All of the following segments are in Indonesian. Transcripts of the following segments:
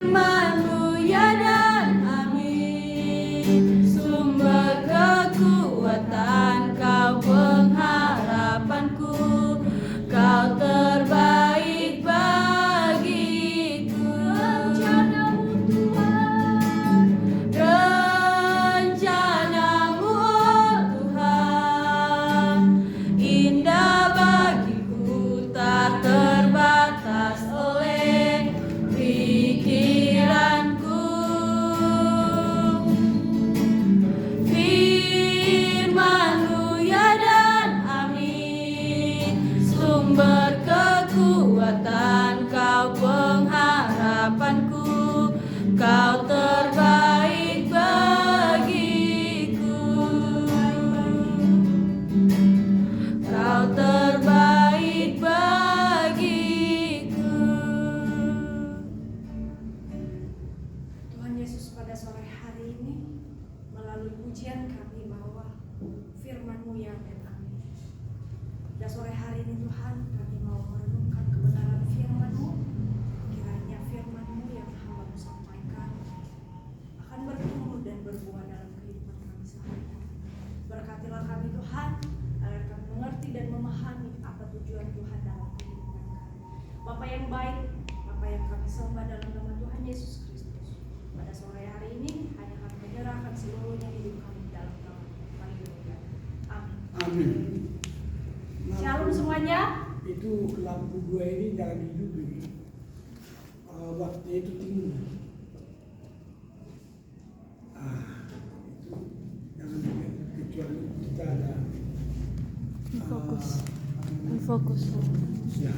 Firman-Mu ya dan amin, sumber kekuatan, Kau pengharapanku, Kau terbaik bagiku. Rencana-Mu Tuhan, rencana-Mu Tuhan, indah bagiku, tak terbatas oleh pikiranku. Firman-Mu ya dan amin, sumber kekuatan, Kau pengharapanku, Kau terbaik bagiku. Kau terbaik bagiku. Tuhan Yesus, pada sore hari ini melalui pujian kami bahwa firman-Mu ya dan amin. Pada sore hari ini Tuhan, kami mau merenungkan kebenaran firman-Mu. Kiranya firman-Mu yang hamba-Mu sampaikan akan bertumbuh dan berbuah dalam kehidupan kami sehari-hari. Berkatilah kami Tuhan, agar kami mengerti dan memahami apa tujuan Tuhan dalam kehidupan kami. Bapa yang baik, Bapa yang kami sembah dalam nama Tuhan Yesus Kristus. Pada sore hari ini hanya kami menyerahkan seluruhnya hidup kami dalam nama Haleluya. Amin. Amin. Shalom semuanya. Itu lampu dua ini jangan hidup ini. Waktunya itu tinggi. Itu jangan kecuali kita ada Fokus. Fokus. Ya.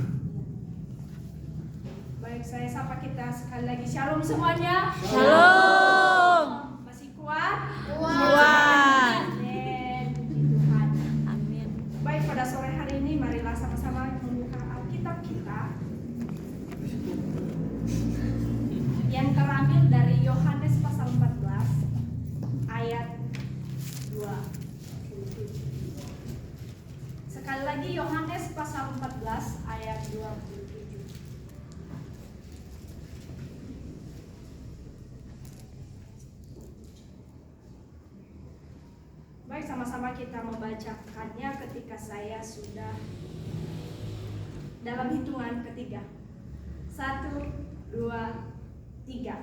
Baik, saya sapa kita sekali lagi. Shalom semuanya. Shalom. Masih kuat? Kuat. Amin. Puji Tuhan. Amin. Baik, pada sore hari ini marilah sama-sama membuka Alkitab kita yang terambil dari Yohanes pasal 14 ayat 27. Sekali lagi Yohanes pasal 14 ayat 27. Baik, sama-sama kita membacakannya ketika saya sudah dalam hitungan ketiga. 1, 2, 3.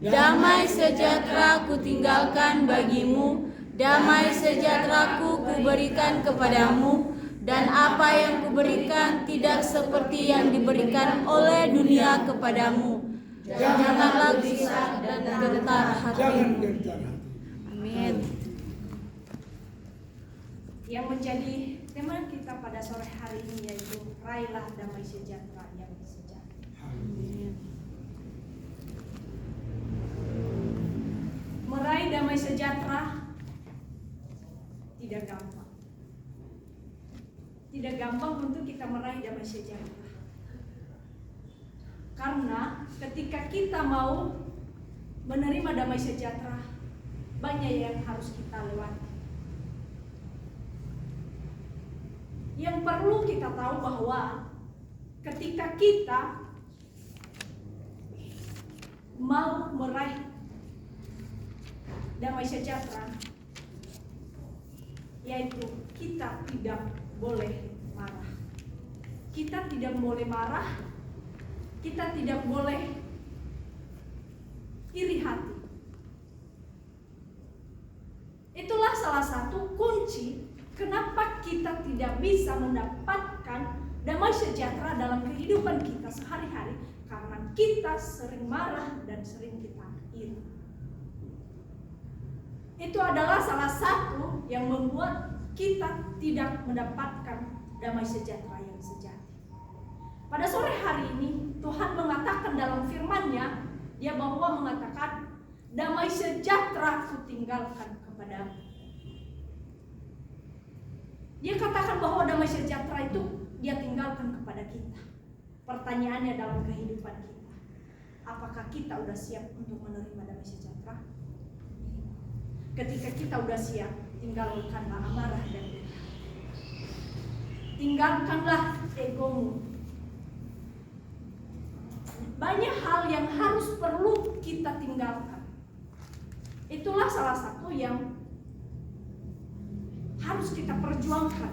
Damai sejahtera ku tinggalkan bagimu, damai sejahtera-Ku kuberikan kepadamu, dan apa yang kuberikan tidak seperti yang diberikan oleh dunia kepadamu. Janganlah gelisah dan gentar Jangan hatimu. gentar hati. Amin. Yang menjadi tema kita pada sore hari ini yaitu raihlah damai sejahtera yang sejati. Amin. Meraih damai sejahtera tidak gampang. Tidak gampang untuk kita meraih damai sejahtera. Karena ketika kita mau menerima damai sejahtera, banyak yang harus kita lewati. Yang perlu kita tahu bahwa ketika kita mau meraih damai sejahtera, yaitu kita tidak boleh marah. Kita tidak boleh marah, kita tidak boleh iri hati. Itulah salah satu kunci kenapa kita tidak bisa mendapatkan damai sejahtera dalam kehidupan kita sehari-hari, karena kita sering marah dan sering kita iri. Itu adalah salah satu yang membuat kita tidak mendapatkan damai sejahtera yang sejati. Pada sore hari ini Tuhan mengatakan dalam firman-Nya, Dia bahwa mengatakan damai sejahtera ku tinggalkan kepadamu. Dia katakan bahwa damai sejahtera itu Dia tinggalkan kepada kita. Pertanyaannya dalam kehidupan kita, apakah kita sudah siap untuk menerima damai sejahtera? Ketika kita sudah siap, tinggalkanlah amarah dan dendam. Tinggalkanlah egomu. Banyak hal yang harus perlu tinggalkan. Itulah salah satu yang harus kita perjuangkan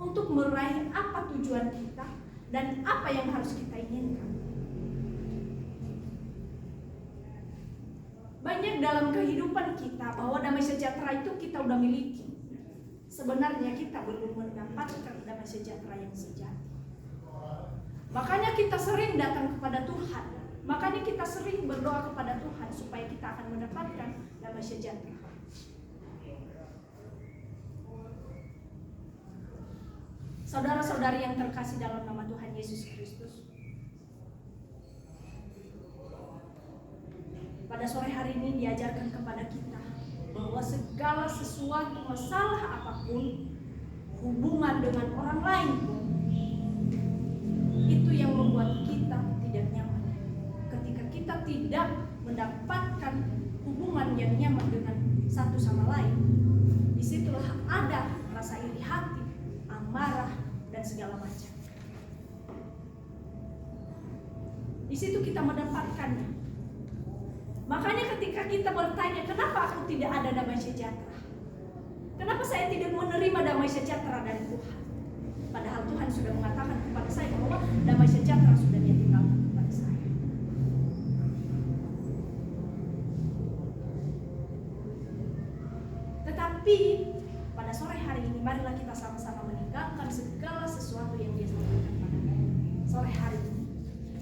untuk meraih apa tujuan kita dan apa yang harus kita inginkan. Banyak dalam kehidupan kita bahwa damai sejahtera itu kita udah miliki. Sebenarnya kita belum mendapatkan damai sejahtera yang sejati. Makanya kita sering datang kepada Tuhan. Makanya kita sering berdoa kepada Tuhan supaya kita akan mendapatkan damai sejahtera. Saudara-saudari yang terkasih dalam nama Tuhan Yesus Kristus, pada sore hari ini diajarkan kepada kita bahwa segala sesuatu masalah apapun, hubungan dengan orang lain pun, itu yang membuat kita tidak nyaman. Ketika kita tidak mendapatkan hubungan yang nyaman dengan satu sama lain, disitulah ada rasa iri hati, amarah, dan segala macam. Di situ kita mendapatkannya. Makanya ketika kita bertanya, kenapa aku tidak ada damai sejahtera? Kenapa saya tidak menerima damai sejahtera dari Tuhan? Padahal Tuhan sudah mengatakan kepada saya bahwa damai sejahtera sudah Dia tinggalkan kepada saya. Tetapi pada sore hari ini, marilah kita sama-sama meninggalkan segala sesuatu yang Dia sampaikan pada sore hari ini,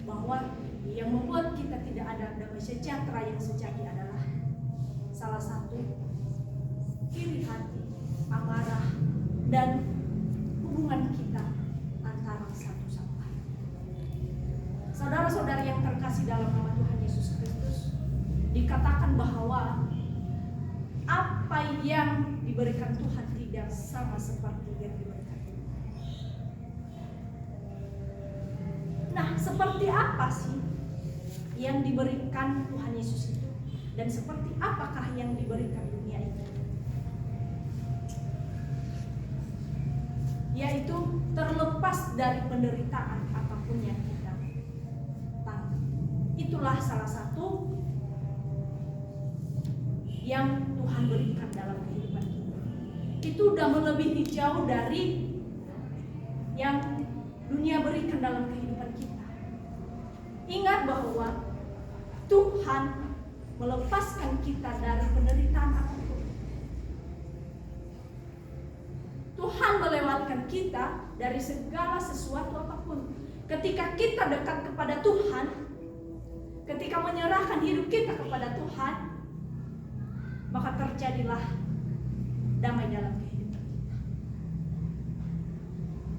bahwa yang membuat kita tidak ada damai sejahtera yang sejati adalah salah satu iri hati, amarah, dan hubungan kita antara satu sama lain. Saudara-saudari yang terkasih dalam nama Tuhan Yesus Kristus, dikatakan bahwa apa yang diberikan Tuhan tidak sama seperti yang diberikan Tuhan. Nah, seperti apa sih yang diberikan Tuhan Yesus itu? Dan seperti apakah yang diberikan dunia itu? Yaitu terlepas dari penderitaan apapun yang kita tanggung. Itulah salah satu yang Tuhan berikan dalam kehidupan kita. Itu udah melebihi jauh dari yang dunia berikan dalam kehidupan kita. Ingat bahwa Tuhan melepaskan kita dari penderitaan apapun. Tuhan melewatkan kita dari segala sesuatu apapun. Ketika kita dekat kepada Tuhan, ketika menyerahkan hidup kita kepada Tuhan, maka terjadilah damai dalam kehidupan kita.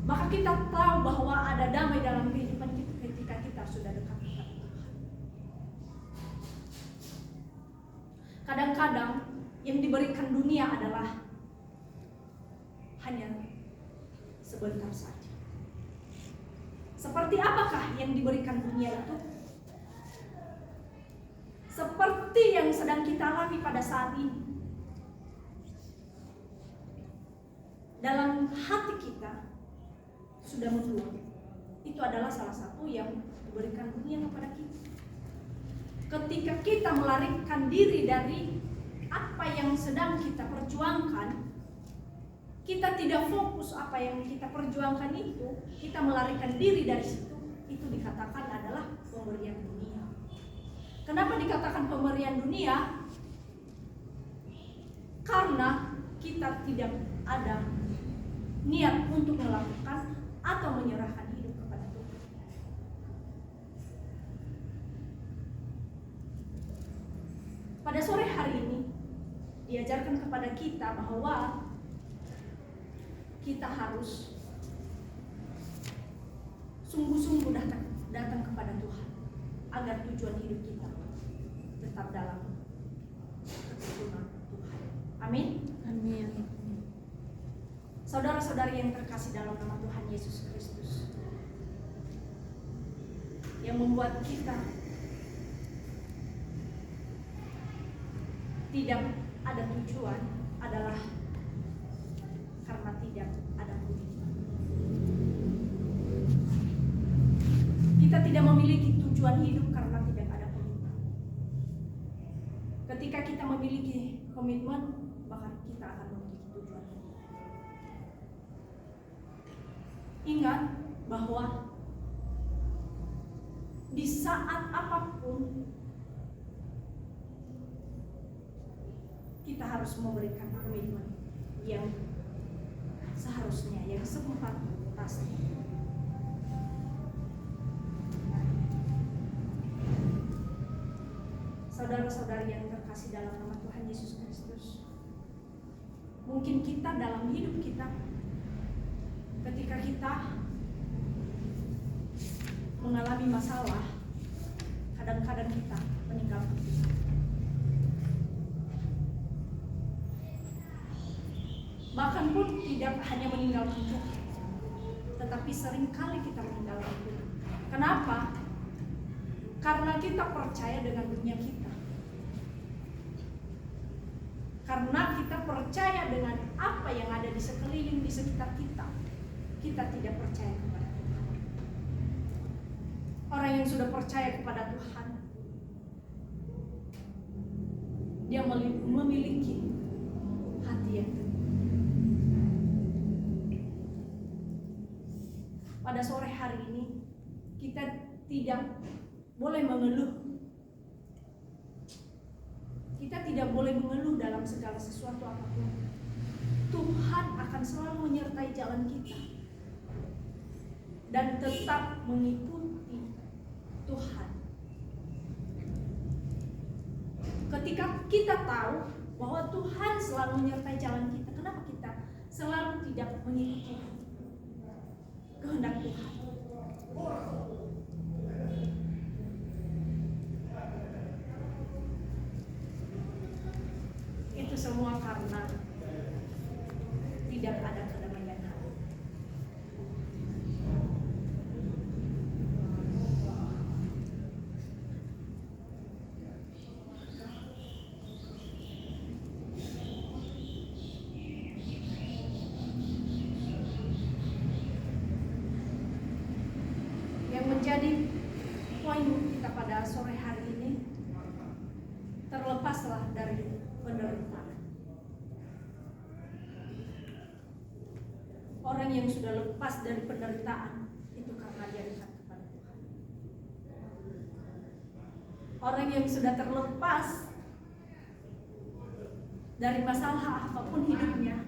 Maka kita tahu bahwa ada damai dalam kehidupan kita ketika kita sudah dekat kepada Tuhan. Kadang-kadang yang diberikan dunia adalah hanya sebentar saja. Seperti apakah yang diberikan dunia itu? Seperti yang sedang kita alami pada saat ini. Dalam hati kita sudah mendua. Itu adalah salah satu yang diberikan dunia kepada kita. Ketika kita melarikan diri dari apa yang sedang kita perjuangkan, kita tidak fokus apa yang kita perjuangkan itu, kita melarikan diri dari situ, itu dikatakan adalah pemberian dunia. Kenapa dikatakan pemberian dunia? Karena kita tidak ada niat untuk melakukan atau menyerahkan hidup kepada Tuhan. Pada sore hari ini diajarkan kepada kita bahwa kita harus sungguh-sungguh datang kepada Tuhan agar tujuan hidup kita tetap dalam keturunan Tuhan. Amin. Amin. Saudara-saudari yang terkasih dalam nama Tuhan Yesus Kristus, yang membuat kita tidak ada tujuan adalah karena tidak ada tujuan. Kita tidak memiliki tujuan hidup karena tidak ada Ketika kita memiliki komitmen, maka kita akan memiliki tujuan. Ingat bahwa di saat apapun kita harus memberikan komitmen yang seharusnya, yang sepatutnya. Saudara-saudari yang terkasih dalam nama Tuhan Yesus Kristus, mungkin kita dalam hidup kita, ketika kita mengalami masalah, kadang-kadang kita meninggalkan Tuhan. Bahkan pun tidak hanya meninggalkan Tuhan, tetapi seringkali kita meninggalkan Tuhan. Kenapa? Karena kita percaya dengan dunia kita. Karena kita percaya dengan apa yang ada di sekeliling, di sekitar kita. Kita tidak percaya kepada Tuhan. Orang yang sudah percaya kepada Tuhan, dia memiliki hati yang teguh. Pada sore hari ini kita tidak boleh mengeluh. Kita tidak boleh mengeluh dalam segala sesuatu apapun. Tuhan akan selalu menyertai jalan kita dan tetap mengikuti Tuhan. Ketika kita tahu bahwa Tuhan selalu menyertai jalan kita, kenapa kita selalu tidak mengikuti kehendak Tuhan? Itu semua karena tidak ada kedamaian hati. Yang menjadi poin kita pada sore hari ini, terlepaslah dari penderitaan. Orang yang sudah lepas dari penderitaan itu karena dia dekat kepada Tuhan. Orang yang sudah terlepas dari masalah apapun hidupnya,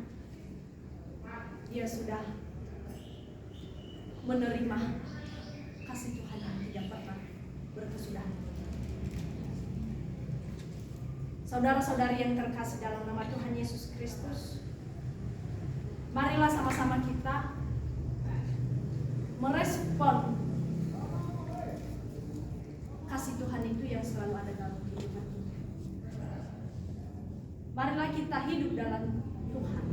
dia sudah menerima kasih Tuhan yang tidak pernah berkesudahan. Saudara-saudari yang terkasih dalam nama Tuhan Yesus Kristus, marilah sama-sama kita merespon kasih Tuhan itu yang selalu ada dalam kehidupan kita. Marilah kita hidup dalam Tuhan.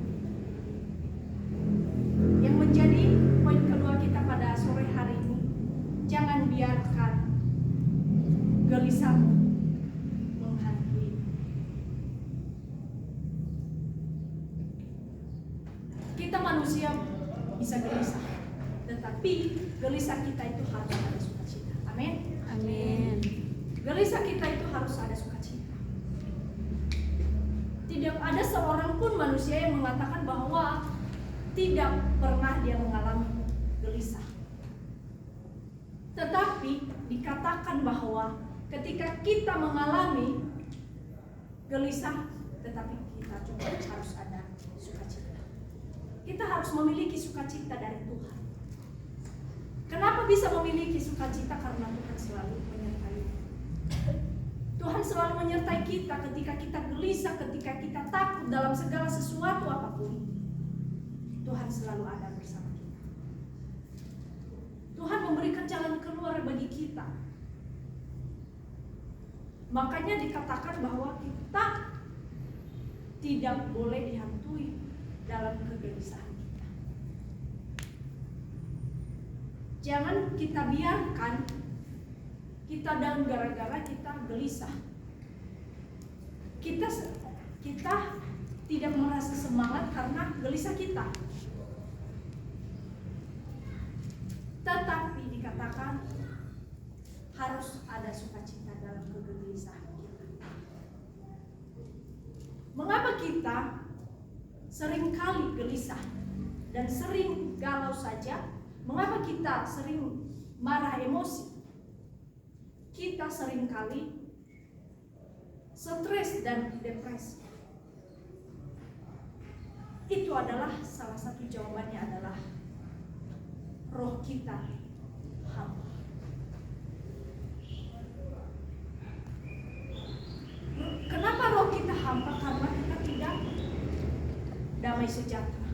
Yang menjadi poin kedua kita pada sore hari ini, jangan biarkan gelisahmu menghantui. Kita manusia bisa gelisah, tetapi gelisah kita itu harus ada sukacita. Amin. Amin. Gelisah kita itu harus ada sukacita. Tidak ada seorang pun manusia yang mengatakan bahwa tidak pernah dia mengalami gelisah. Tetapi dikatakan bahwa ketika kita mengalami gelisah, tetapi kita juga harus ada sukacita. Kita harus memiliki sukacita dari Tuhan. Kenapa bisa memiliki sukacita? Karena Tuhan selalu menyertai. Tuhan selalu menyertai kita ketika kita gelisah, ketika kita takut dalam segala sesuatu apapun. Tuhan selalu ada bersama kita. Tuhan memberikan jalan keluar bagi kita. Makanya dikatakan bahwa kita tidak boleh dihantui dalam kegelisahan kita. Jangan kita biarkan kita down gara-gara kita gelisah. Kita tidak merasa semangat karena gelisah kita. Tetapi dikatakan harus ada sukacita dalam kegelisahan kita. Mengapa kita seringkali gelisah dan sering galau saja? Mengapa kita sering marah emosi? Kita seringkali stres dan depresi. Itu adalah salah satu jawabannya adalah roh kita hampa. Kenapa roh kita hampa? Karena kita tidak damai sejahtera.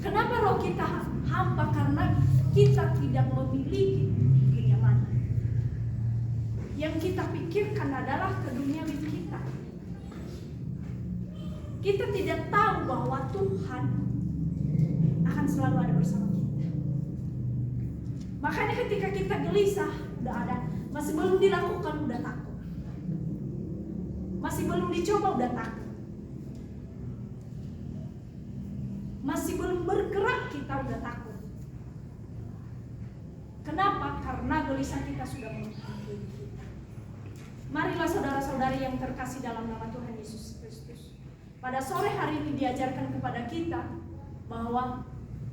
Kenapa roh kita hampa? Karena kita tidak memiliki kenyamanan. Yang kita pikirkan adalah keduniawian kita. Kita tidak tahu bahwa Tuhan akan selalu ada bersama kita. Makanya ketika kita gelisah, udah ada, masih belum dilakukan udah takut. Masih belum dicoba udah takut. Masih belum bergerak kita udah takut. Kenapa? Karena gelisah kita sudah menghantui kita. Marilah saudara-saudari yang terkasih dalam nama Tuhan Yesus Kristus, pada sore hari ini diajarkan kepada kita bahwa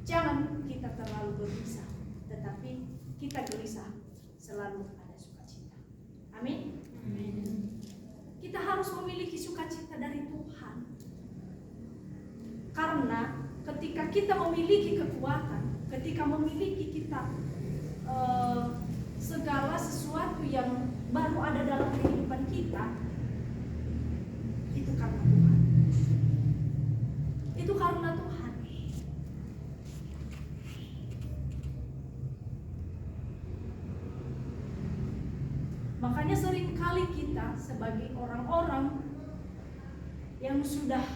jangan kita terlalu gelisah, tetapi kita gelisah selalu ada sukacita. Amin. Kita harus memiliki sukacita dari Tuhan. Karena ketika kita memiliki kekuatan, ketika memiliki kita segala sesuatu yang baru ada dalam kehidupan kita, itu karena Tuhan. Itu karena Tuhan. Makanya seringkali kita sebagai orang-orang yang sudah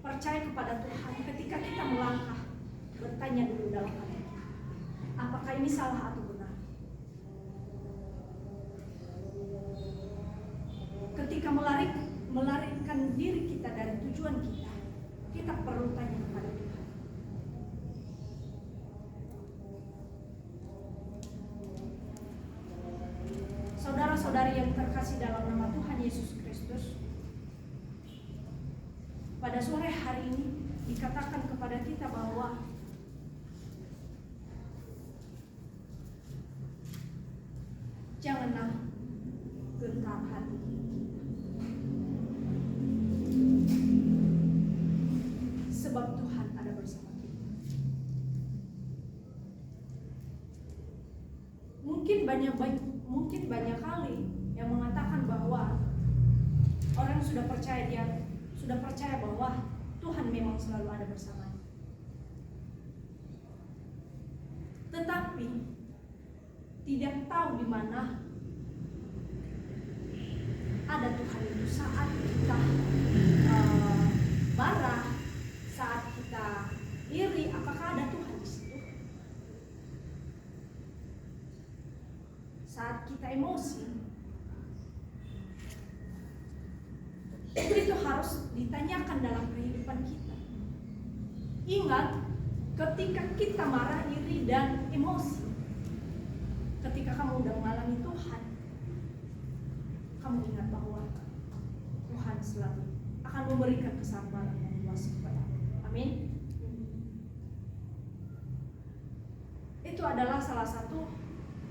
percaya kepada Tuhan, ketika kita melangkah, bertanya dulu dalam hati, apakah ini salah atau benar? Ketika melarikan diri kita dari tujuan kita, kita perlu tanya kepada Tuhan. Saudara-saudari yang terkasih dalam nama Tuhan Yesus Kristus, pada sore hari ini dikatakan kepada kita bahwa janganlah gentar hati. Sebab Tuhan ada bersama kita. Mungkin banyak kali yang mengatakan bahwa orang yang sudah percaya, dia sudah percaya bahwa Tuhan memang selalu ada bersamanya. Tetapi tidak tahu di mana ada Tuhan itu saat kita marah, saat kita iri, apakah ada Tuhan di situ? Saat kita emosi, itu harus ditanyakan dalam kehidupan kita. Ingat, ketika kita marah, iri, dan emosi, ketika kamu udah mengalami Tuhan, kamu ingat bahwa Tuhan selalu akan memberikan kesabaran yang luas kepadamu. Amin. Itu adalah salah satu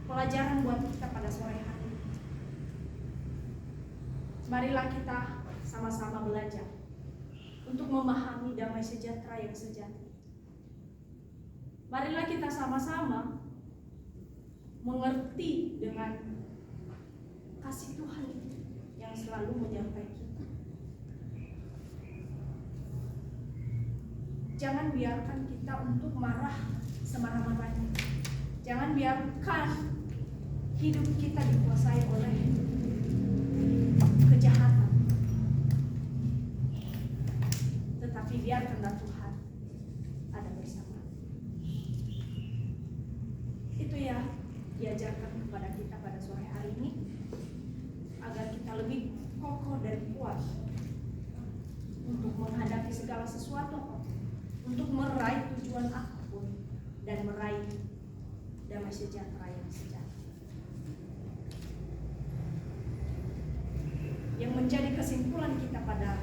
pelajaran buat kita pada sore hari ini. Marilah kita sama-sama belajar untuk memahami damai sejahtera yang sejati. Marilah kita sama-sama mengerti dengan kasih Tuhan itu yang selalu menyertai kita. Jangan biarkan kita untuk marah semarah-marahnya. Jangan biarkan hidup kita dikuasai oleh kejahatan. Tetapi biarkanlah Tuhan ada bersama. Itu ya diajarkan kepada kita pada sore hari ini, agar kita lebih kokoh dan kuat untuk menghadapi segala sesuatu, untuk meraih tujuan apapun dan meraih damai sejahtera yang sejati. menjadi kesimpulan kita pada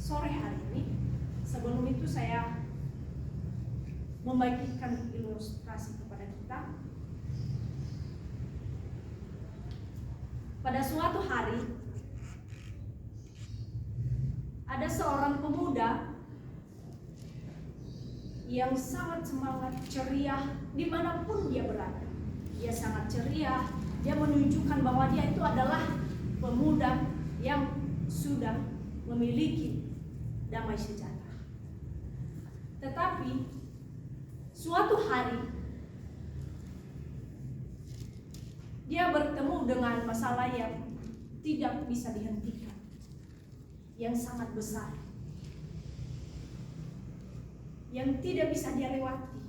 sore hari ini. Sebelum itu saya membagikan ilustrasi kepada kita. Pada suatu hari ada seorang pemuda yang sangat semangat, ceria dimanapun dia berada. Dia sangat ceria, dia menunjukkan bahwa dia itu adalah pemuda yang sudah memiliki damai sejahtera. Tetapi suatu hari dia bertemu dengan masalah yang tidak bisa dihentikan, yang sangat besar, yang tidak bisa dia lewati.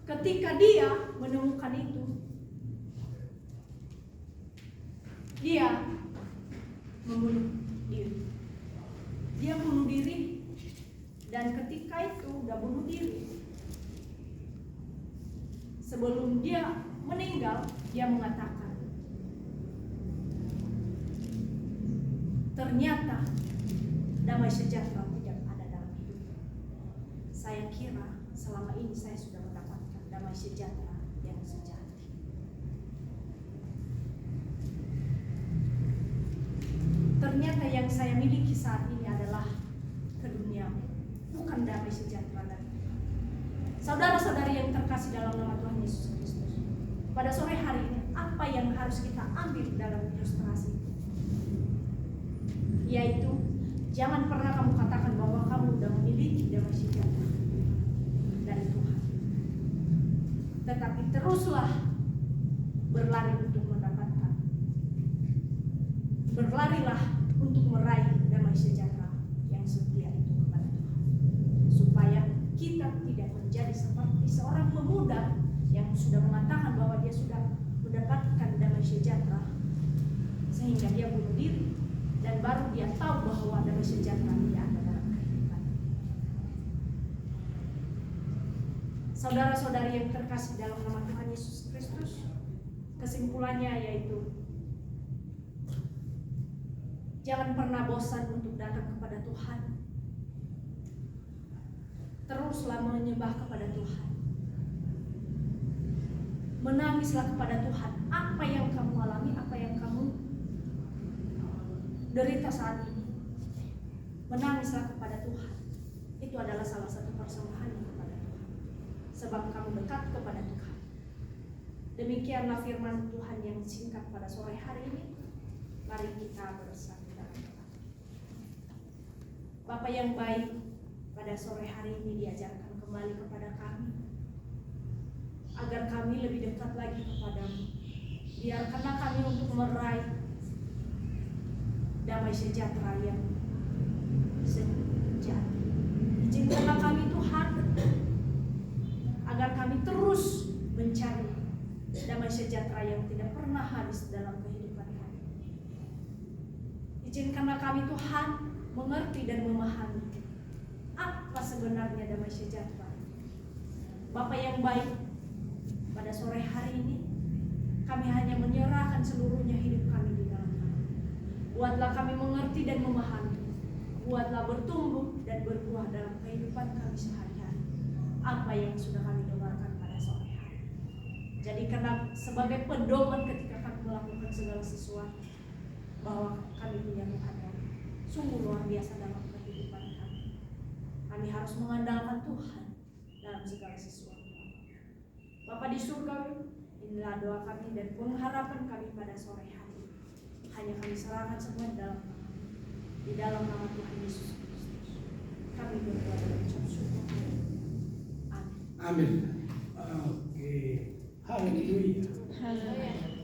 Ketika dia menemukan itu, dia membunuh diri. Dia bunuh diri, dan ketika itu udah bunuh diri, sebelum dia meninggal, dia mengatakan, ternyata damai sejahtera tidak ada dalam hidup. Saya kira selama ini saya sudah mendapatkan damai sejahtera yang sejati. Ternyata yang saya miliki saat ini adalah keduniaan, bukan damai sejahtera dari Tuhan. Saudara-saudari yang terkasih dalam nama Tuhan Yesus Kristus, pada sore hari ini apa yang harus kita ambil dalam ilustrasi itu? Yaitu jangan pernah kamu katakan bahwa kamu sudah memiliki damai sejahtera dari Tuhan. Tetapi teruslah berlari untuk mendapatkan. Berlarilah untuk meraih damai sejahtera yang setia itu kepada Tuhan. Supaya kita tidak menjadi seperti seorang pemuda yang sudah mengatakan bahwa dia sudah mendapatkan damai sejahtera sehingga dia bunuh diri, dan baru dia tahu bahwa damai sejahtera tidak ada dalam kehidupan. Saudara-saudari yang terkasih dalam nama Tuhan Yesus Kristus, kesimpulannya yaitu jangan pernah bosan untuk datang kepada Tuhan. Teruslah menyembah kepada Tuhan. Menangislah kepada Tuhan. Apa yang kamu alami, apa yang kamu derita saat ini, menangislah kepada Tuhan. Itu adalah salah satu persembahan kepada Tuhan, sebab kamu dekat kepada Tuhan. Demikianlah firman Tuhan yang singkat pada sore hari ini. Mari kita bersatu dalam doa. Bapa yang baik, pada sore hari ini diajarkan kembali kepada kami agar kami lebih dekat lagi kepadamu. Biarkanlah kami untuk meraih damai sejahtera yang sejati. Izinkanlah kami Tuhan agar kami terus mencari damai sejahtera yang tidak pernah habis dalam kehidupan kami. Izinkanlah kami Tuhan mengerti dan memahami apa sebenarnya damai sejahtera. Bapa yang baik, pada sore hari ini kami hanya menyerahkan seluruhnya hidup kami di dalam Tuhan. Buatlah kami mengerti dan memahami. Buatlah bertumbuh dan berbuah dalam kehidupan kami sehari-hari apa yang sudah kami dengarkan pada sore hari. Jadikanlah sebagai pedoman ketika kami melakukan segala sesuatu, bahwa kami punya Tuhan yang sungguh luar biasa dalam kehidupan kami. Kami harus mengandalkan Tuhan dalam segala sesuatu. Bapa di surga, inilah doa kami dan pengharapan kami pada sore hari. Hanya kami serahkan semua di dalam nama Tuhan Yesus Kristus. Kami berdoa dan ucap syukur. Amin. Amin. Oke. Haleluya. Haleluya.